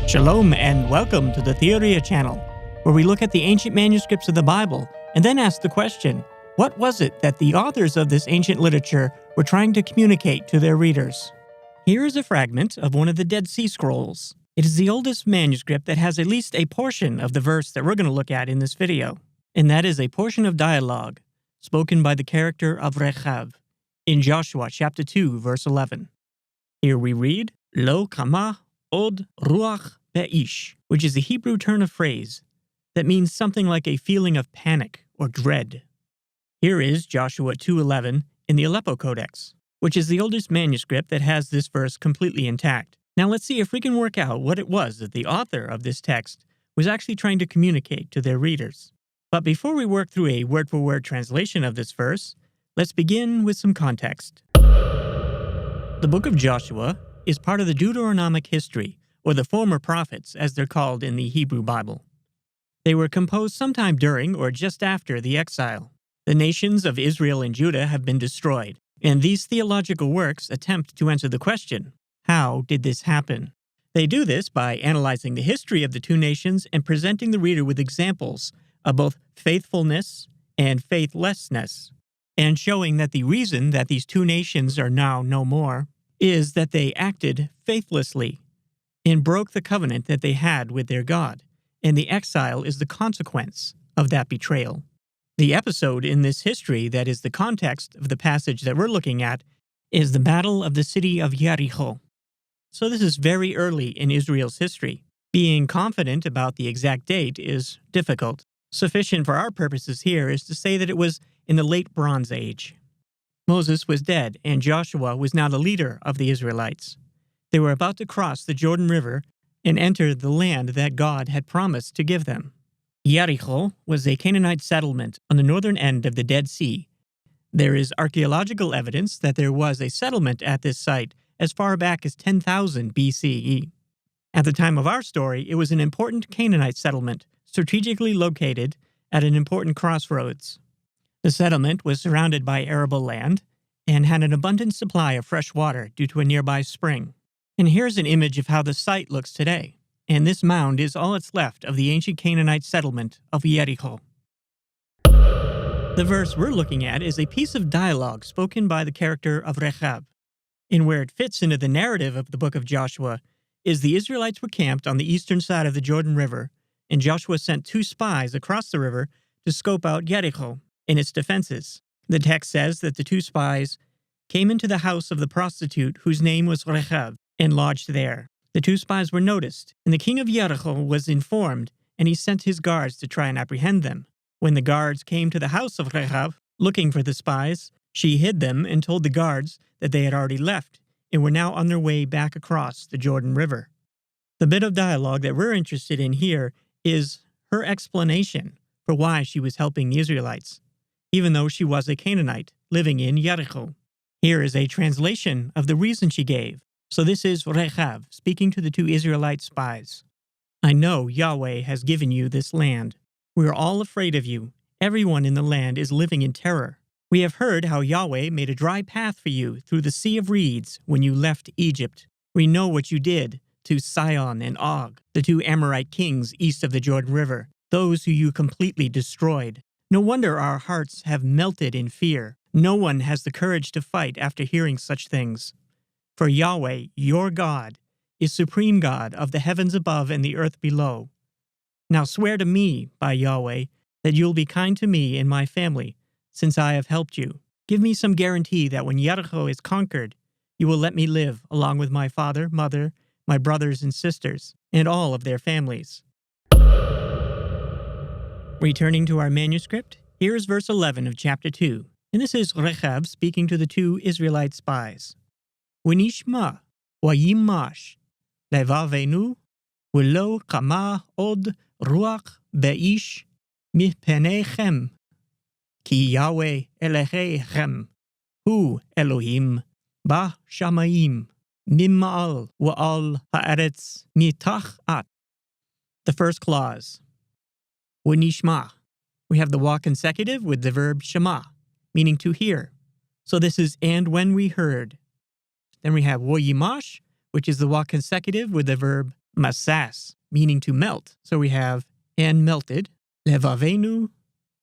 Shalom and welcome to the Theological channel, where we look at the ancient manuscripts of the Bible and then ask the question, what was it that the authors of this ancient literature were trying to communicate to their readers? Here is a fragment of one of the Dead Sea Scrolls. It is the oldest manuscript that has at least a portion of the verse that we're going to look at in this video, and that is a portion of dialogue spoken by the character of Rahab in Joshua chapter 2, verse 11. Here we read, Lo kama od ruach be'ish, which is a Hebrew turn of phrase that means something like a feeling of panic or dread. Here is Joshua 2:11 in the Aleppo Codex, which is the oldest manuscript that has this verse completely intact. Now let's see if we can work out what it was that the author of this text was actually trying to communicate to their readers. But before we work through a word-for-word translation of this verse, let's begin with some context. The book of Joshua is part of the Deuteronomic history, or the former prophets, as they're called in the Hebrew Bible. They were composed sometime during or just after the exile. The nations of Israel and Judah have been destroyed, and these theological works attempt to answer the question, how did this happen? They do this by analyzing the history of the two nations and presenting the reader with examples of both faithfulness and faithlessness, and showing that the reason that these two nations are now no more is that they acted faithlessly and broke the covenant that they had with their God, and the exile is the consequence of that betrayal. The episode in this history that is the context of the passage that we're looking at is the Battle of the city of Jericho. So this is very early in Israel's history. Being confident about the exact date is difficult. Sufficient for our purposes here is to say that it was in the late Bronze Age. Moses was dead, and Joshua was now the leader of the Israelites. They were about to cross the Jordan River and enter the land that God had promised to give them. Jericho was a Canaanite settlement on the northern end of the Dead Sea. There is archaeological evidence that there was a settlement at this site as far back as 10,000 BCE. At the time of our story, it was an important Canaanite settlement, strategically located at an important crossroads. The settlement was surrounded by arable land and had an abundant supply of fresh water due to a nearby spring. And here's an image of how the site looks today. And this mound is all that's left of the ancient Canaanite settlement of Jericho. The verse we're looking at is a piece of dialogue spoken by the character of Rahab. And where it fits into the narrative of the book of Joshua is the Israelites were camped on the eastern side of the Jordan River, and Joshua sent 2 spies across the river to scope out Jericho and its defenses. The text says that the 2 spies came into the house of the prostitute whose name was Rahab and lodged there. The 2 spies were noticed, and the king of Jericho was informed, and he sent his guards to try and apprehend them. When the guards came to the house of Rahab, looking for the spies, she hid them and told the guards that they had already left and were now on their way back across the Jordan River. The bit of dialogue that we're interested in here is her explanation for why she was helping the Israelites, even though she was a Canaanite living in Jericho. Here is a translation of the reason she gave. So this is Rahab speaking to the 2 Israelite spies. I know Yahweh has given you this land. We are all afraid of you. Everyone in the land is living in terror. We have heard how Yahweh made a dry path for you through the Sea of Reeds when you left Egypt. We know what you did to Sihon and Og, the 2 Amorite kings east of the Jordan River, those who you completely destroyed. No wonder our hearts have melted in fear. No one has the courage to fight after hearing such things. For Yahweh, your God, is supreme God of the heavens above and the earth below. Now swear to me, by Yahweh, that you'll be kind to me and my family, since I have helped you. Give me some guarantee that when Jericho is conquered, you will let me live along with my father, mother, my brothers and sisters, and all of their families. Returning to our manuscript, here is verse 11 of chapter 2, and this is Rahab speaking to the 2 Israelite spies. ונשמע וימש לבבנו ולא קמה עוד רוח באיש מפניכם כי יהוה אלוהיכם הוא אלוהים בשמיים ממעל ועל הארץ מתחת. The first clause, ונשמע. We have the wa consecutive with the verb shema, meaning to hear. So this is and when we heard. Then we have woyimash, which is the wa consecutive with the verb masas, meaning to melt. So we have and melted. Levavenu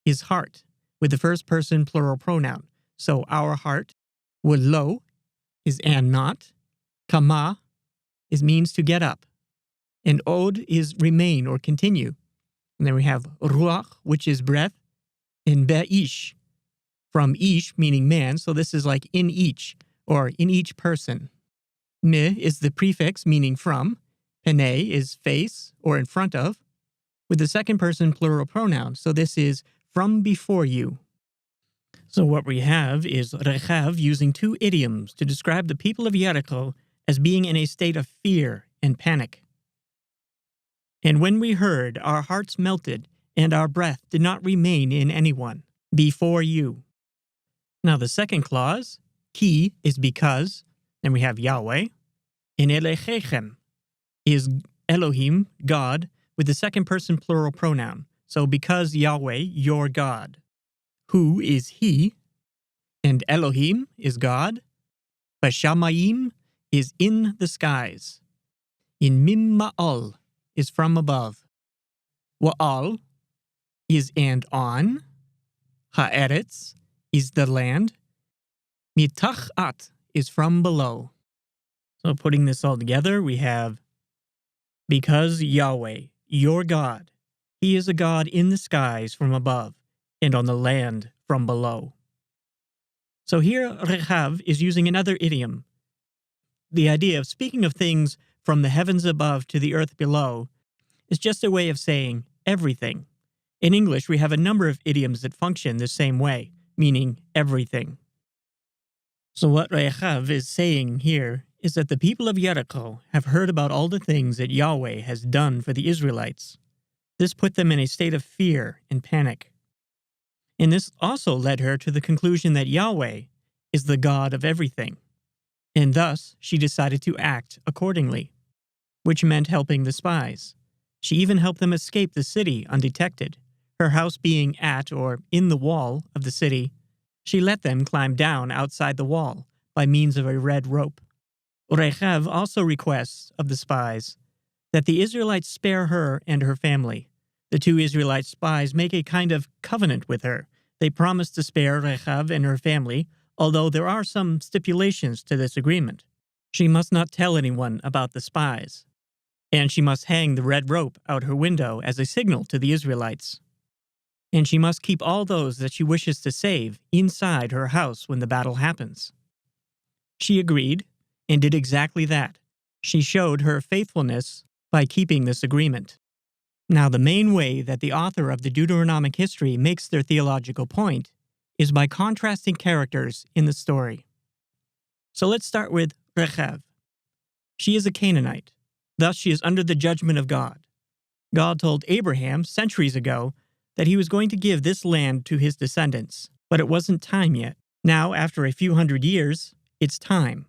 is heart, with the first person plural pronoun. So our heart. Lo is and not. Kama is means to get up. And od is remain or continue. And then we have ruach, which is breath, and be'ish, from ish, meaning man. So this is like in each, or in each person. Me is the prefix, meaning from. Pene is face, or in front of, with the second person plural pronoun. So this is from before you. So what we have is Rahab using two idioms to describe the people of Jericho as being in a state of fear and panic. And when we heard, our hearts melted, and our breath did not remain in anyone, before you. Now the second clause, ki, is because, then we have Yahweh, and Exegeting is Elohim, God, with the second person plural pronoun. So because Yahweh, your God. Who is he, and Elohim is God. Bashamayim is in the skies. In Mimma'al is from above. Wa'al is and on. Ha'eretz is the land. Mitachat is from below. So putting this all together, we have because Yahweh, your God, he is a God in the skies from above and on the land from below. So here Rahab is using another idiom. The idea of speaking of things from the heavens above to the earth below is just a way of saying everything. In English, we have a number of idioms that function the same way, meaning everything. So what Rahab is saying here is that the people of Jericho have heard about all the things that Yahweh has done for the Israelites. This put them in a state of fear and panic. And this also led her to the conclusion that Yahweh is the God of everything. And thus, she decided to act accordingly, which meant helping the spies. She even helped them escape the city undetected. Her house being at or in the wall of the city, she let them climb down outside the wall by means of a red rope. Rahab also requests of the spies that the Israelites spare her and her family. The two Israelite spies make a kind of covenant with her. They promise to spare Rahab and her family, although there are some stipulations to this agreement. She must not tell anyone about the spies, and she must hang the red rope out her window as a signal to the Israelites. And she must keep all those that she wishes to save inside her house when the battle happens. She agreed and did exactly that. She showed her faithfulness by keeping this agreement. Now, the main way that the author of the Deuteronomic history makes their theological point is by contrasting characters in the story. So let's start with Rahab. She is a Canaanite. Thus, she is under the judgment of God. God told Abraham centuries ago that he was going to give this land to his descendants, but it wasn't time yet. Now, after a few hundred years, it's time.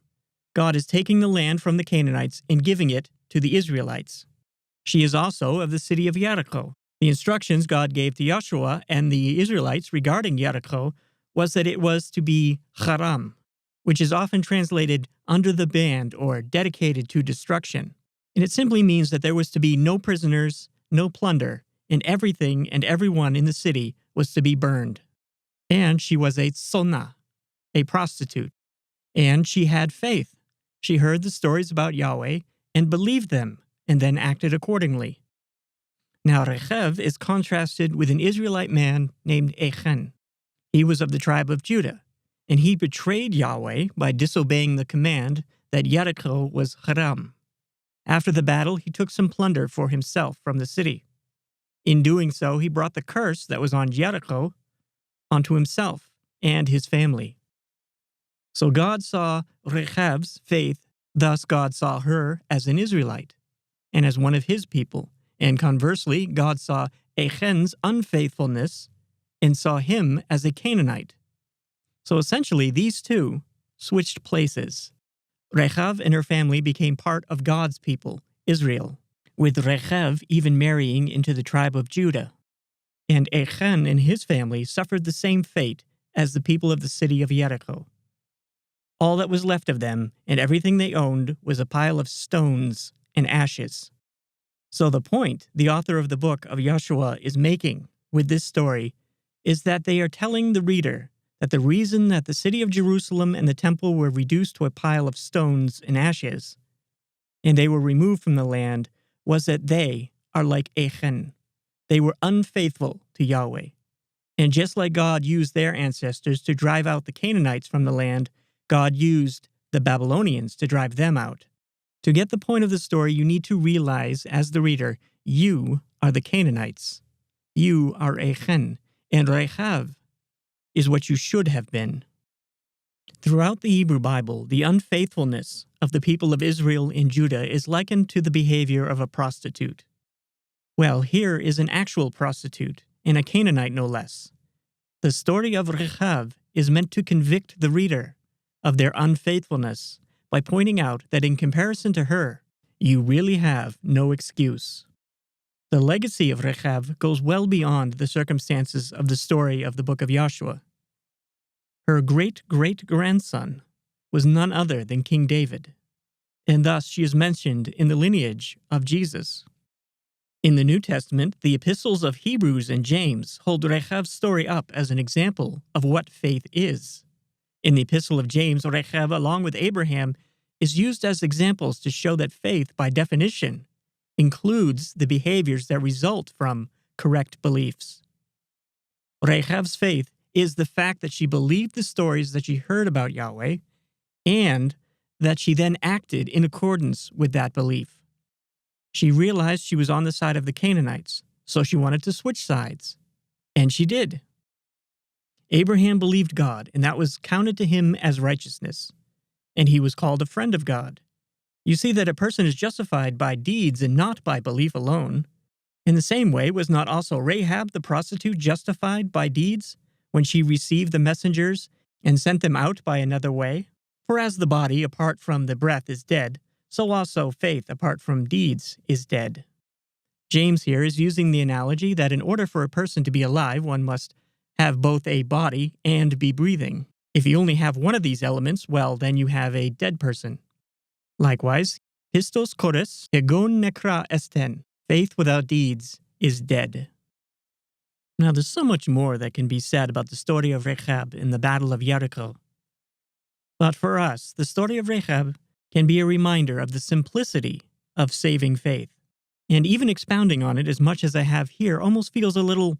God is taking the land from the Canaanites and giving it to the Israelites. She is also of the city of Jericho. The instructions God gave to Joshua and the Israelites regarding Jericho was that it was to be haram, which is often translated under the ban or dedicated to destruction. And it simply means that there was to be no prisoners, no plunder, and everything and everyone in the city was to be burned. And she was a tzona, a prostitute. And she had faith. She heard the stories about Yahweh and believed them, and then acted accordingly. Now Rahab is contrasted with an Israelite man named Achan. He was of the tribe of Judah, and he betrayed Yahweh by disobeying the command that Jericho was haram. After the battle, he took some plunder for himself from the city. In doing so, he brought the curse that was on Jericho onto himself and his family. So God saw Rahab's faith, thus God saw her as an Israelite and as one of his people. And conversely, God saw Achan's unfaithfulness and saw him as a Canaanite. So essentially, these two switched places. Rahab and her family became part of God's people, Israel, with Rahab even marrying into the tribe of Judah. And Achan and his family suffered the same fate as the people of the city of Jericho. All that was left of them and everything they owned was a pile of stones and ashes. So the point the author of the book of Joshua is making with this story is that they are telling the reader that the reason that the city of Jerusalem and the temple were reduced to a pile of stones and ashes, and they were removed from the land, was that they are like Achan. They were unfaithful to Yahweh. And just like God used their ancestors to drive out the Canaanites from the land, God used the Babylonians to drive them out. To get the point of the story, you need to realize, as the reader, you are the Canaanites. You are Achan, and Rahab is what you should have been. Throughout the Hebrew Bible, the unfaithfulness of the people of Israel and Judah is likened to the behavior of a prostitute. Well, here is an actual prostitute, and a Canaanite no less. The story of Rahab is meant to convict the reader of their unfaithfulness by pointing out that in comparison to her, you really have no excuse. The legacy of Rahab goes well beyond the circumstances of the story of the book of Joshua. Her great-great-grandson was none other than King David, and thus she is mentioned in the lineage of Jesus. In the New Testament, the epistles of Hebrews and James hold Rahab's story up as an example of what faith is. In the epistle of James, Rahab, along with Abraham, is used as examples to show that faith, by definition, includes the behaviors that result from correct beliefs. Rahab's faith is the fact that she believed the stories that she heard about Yahweh, and that she then acted in accordance with that belief. She realized she was on the side of the Canaanites, so she wanted to switch sides. And she did. Abraham believed God, and that was counted to him as righteousness, and he was called a friend of God. You see that a person is justified by deeds and not by belief alone. In the same way, was not also Rahab the prostitute justified by deeds when she received the messengers and sent them out by another way? For as the body apart from the breath is dead, so also faith apart from deeds is dead. James here is using the analogy that in order for a person to be alive, one must have both a body and be breathing. If you only have one of these elements, well, then you have a dead person. Likewise, pistos chores egon necra esten. Faith without deeds is dead. Now, there's so much more that can be said about the story of Rahab in the Battle of Jericho. But for us, the story of Rahab can be a reminder of the simplicity of saving faith. And even expounding on it as much as I have here almost feels a little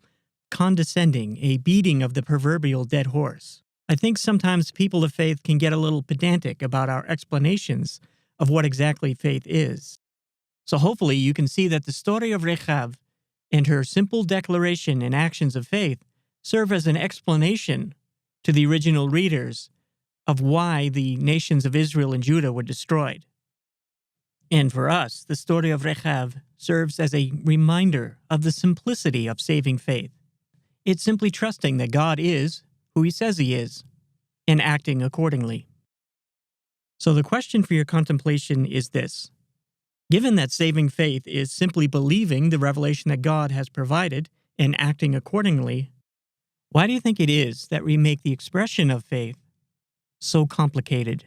condescending, a beating of the proverbial dead horse. I think sometimes people of faith can get a little pedantic about our explanations of what exactly faith is. So hopefully you can see that the story of Rahab and her simple declaration and actions of faith serve as an explanation to the original readers of why the nations of Israel and Judah were destroyed. And for us, the story of Rahab serves as a reminder of the simplicity of saving faith. It's simply trusting that God is who He says He is, and acting accordingly. So the question for your contemplation is this. Given that saving faith is simply believing the revelation that God has provided and acting accordingly, why do you think it is that we make the expression of faith so complicated?